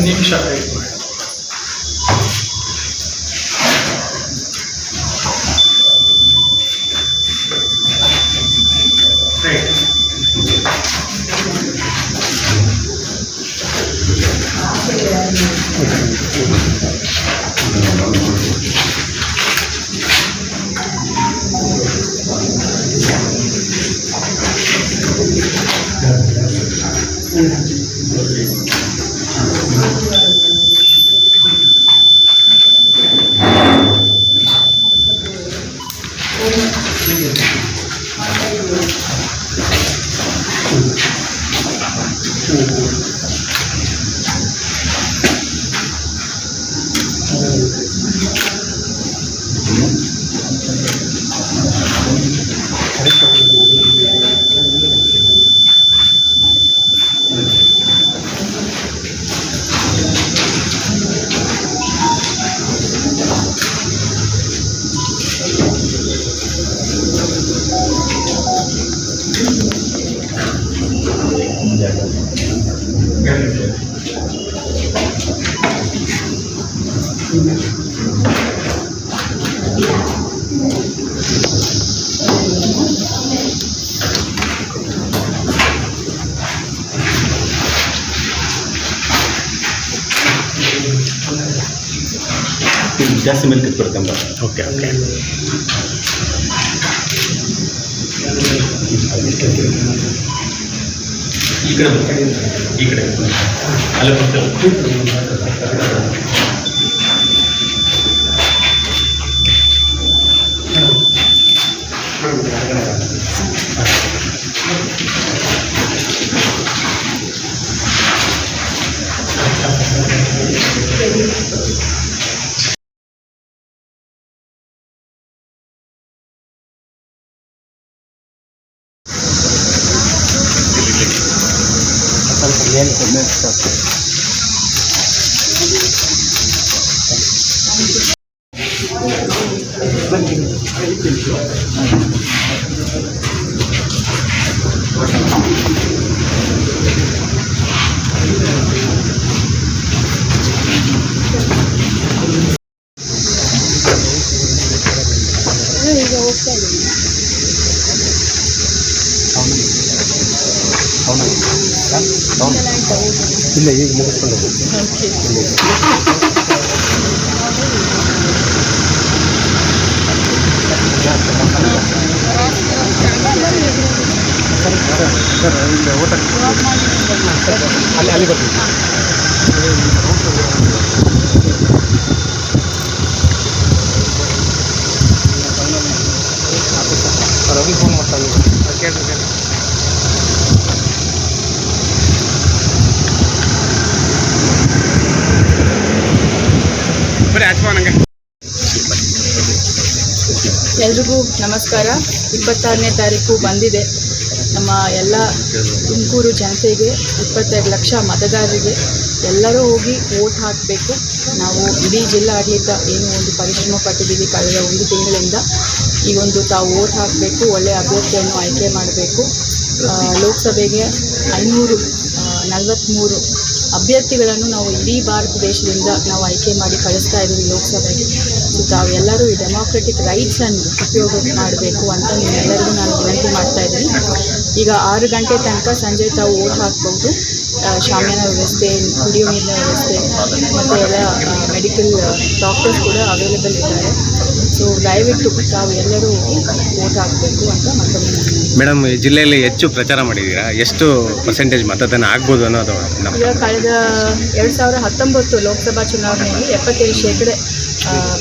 ನಿಮಿಷ ವೇಟ್ ಮಾಡಿ. ಜಾಸ್ತಿ ಮೇಲೆ ಕಿತ್ಕೊಡ್ತಂಬ. Okay okay. ಈ ಕಡೆ ಅಲ್ಲ ಇಲ್ಲ, ಈಗ ಮುಗಿಸ್ಕೊಂಡು ಸರ್ ಇಲ್ಲಿ ಹೋಟೆಲ್ ಅಲ್ಲಿ ಬರ್ತೀವಿ. ರವಿ ಫೋನ್ ಮಾಡ್ತಾರೆ ಕೇಳ್ರಿ. ಎಲ್ರಿಗೂ ನಮಸ್ಕಾರ. 26ನೇ ತಾರೀಕು ಬಂದಿದೆ. ನಮ್ಮ ಎಲ್ಲ ತುಮಕೂರು ಜನತೆಗೆ 22 ಲಕ್ಷ ಮತದಾರರಿಗೆ ಎಲ್ಲರೂ ಹೋಗಿ ವೋಟ್ ಹಾಕಬೇಕು. ನಾವು ಇಡೀ ಜಿಲ್ಲಾಡಳಿತ ಏನು ಒಂದು ಪರಿಶ್ರಮ ಪಟ್ಟಿದ್ದೀವಿ ಕಳೆದ 1 ತಿಂಗಳಿಂದ, ಈ ಒಂದು ತಾವು ವೋಟ್ ಹಾಕಬೇಕು, ಒಳ್ಳೆಯ ಅಭ್ಯರ್ಥಿಯನ್ನು ಆಯ್ಕೆ ಮಾಡಬೇಕು. ಲೋಕಸಭೆಗೆ 543 ಅಭ್ಯರ್ಥಿಗಳನ್ನು ನಾವು ಇಡೀ ಭಾರತ ದೇಶದಿಂದ ನಾವು ಆಯ್ಕೆ ಮಾಡಿ ಕಳಿಸ್ತಾ ಇದ್ದೀವಿ ಲೋಕಸಭೆಗೆ. ಸೊ ತಾವೆಲ್ಲರೂ ಈ ಡೆಮಾಕ್ರೆಟಿಕ್ ರೈಟ್ಸನ್ನು ಉಪಯೋಗ ಮಾಡಬೇಕು ಅಂತ ನಿಮ್ಮೆಲ್ಲರಿಗೂ ನಾನು ವಿನಂತಿ ಮಾಡ್ತಾ ಇದ್ದೀನಿ. ಈಗ 6 ಗಂಟೆ ತನಕ ಸಂಜೆ ತಾವು ವೋಟ್ ಹಾಕ್ಬೋದು. ಶಾಮಿಯಾನ ವ್ಯವಸ್ಥೆ, ಕುಡಿಯೋ ನೀರಿನ ವ್ಯವಸ್ಥೆ ಮತ್ತು ಎಲ್ಲ ಮೆಡಿಕಲ್ ಡಾಕ್ಟರ್ಸ್ ಕೂಡ ಅವೈಲೇಬಲ್ ಇದ್ದಾರೆ. ಸೊ ದಯವಿಟ್ಟು ತಾವು ಎಲ್ಲರೂ ಹೋಗಿ ವೋಟ್ ಹಾಕಬೇಕು ಅಂತ ಮತ್ತೊಮ್ಮೆ. ಮೇಡಮ್, ಈ ಜಿಲ್ಲೆಯಲ್ಲಿ ಹೆಚ್ಚು ಪ್ರಚಾರ ಮಾಡಿದ್ದೀರಾ, ಎಷ್ಟು ಪರ್ಸೆಂಟೇಜ್ ಮತದಾನ ಆಗ್ಬೋದು ಅನ್ನೋದು? ಈಗ ಕಳೆದ 2019 ಲೋಕಸಭಾ ಚುನಾವಣೆಯಲ್ಲಿ 77%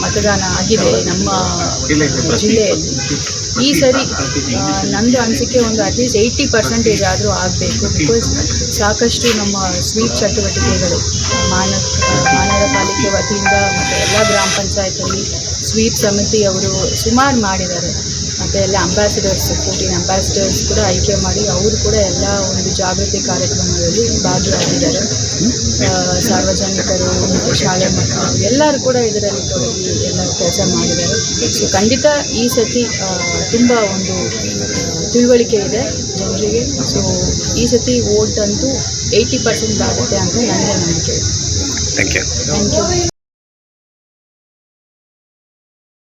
ಮತದಾನ ಆಗಿದೆ ನಮ್ಮ ಜಿಲ್ಲೆಯಲ್ಲಿ. ಈ ಸರಿ ನಂದು ಅನಿಸಿಕೆ ಒಂದು ಅಟ್ಲೀಸ್ಟ್ 80% ಆದರೂ ಆಗಬೇಕು. ಬಿಕಾಸ್ ಸಾಕಷ್ಟು ನಮ್ಮ ಸ್ವೀಪ್ ಚಟುವಟಿಕೆಗಳು ಮಹಾನಗರ ಪಾಲಿಕೆ ವತಿಯಿಂದ ಮತ್ತು ಎಲ್ಲ ಗ್ರಾಮ ಪಂಚಾಯತಲ್ಲಿ ಸ್ವೀಪ್ ಸಮಿತಿ ಅವರು ಸುಮಾರು ಮಾಡಿದ್ದಾರೆ. ಮತ್ತು ಎಲ್ಲ ಅಂಬಾಸಿಡರ್ಸ್ 14 ಅಂಬಾಸಿಡರ್ಸ್ ಕೂಡ ಆಯ್ಕೆ ಮಾಡಿ ಅವರು ಕೂಡ ಎಲ್ಲ ಒಂದು ಜಾಗೃತಿ ಕಾರ್ಯಕ್ರಮಗಳಲ್ಲಿ ಭಾಗಿಯಾಗಿದ್ದಾರೆ. ಸಾರ್ವಜನಿಕರು ಮತ್ತು ಶಾಲೆ ಮಕ್ಕಳು ಎಲ್ಲರೂ ಕೂಡ ಇದರಲ್ಲಿ ತೊಡಗಿ ಎಲ್ಲ ಕೆಲಸ ಮಾಡಿದ್ದಾರೆ. ಸೊ ಖಂಡಿತ ಈ ಸತಿ ತುಂಬ ಒಂದು ತಿಳುವಳಿಕೆ ಇದೆ ಜನರಿಗೆ. ಸೊ ಈ ಸತಿ ವೋಟ್ ಅಂತೂ 80% ಆಗುತ್ತೆ ಅಂತ ನನಗೆ ನಂಬಿಕೆ ಇದೆ. Thank you. Thank you.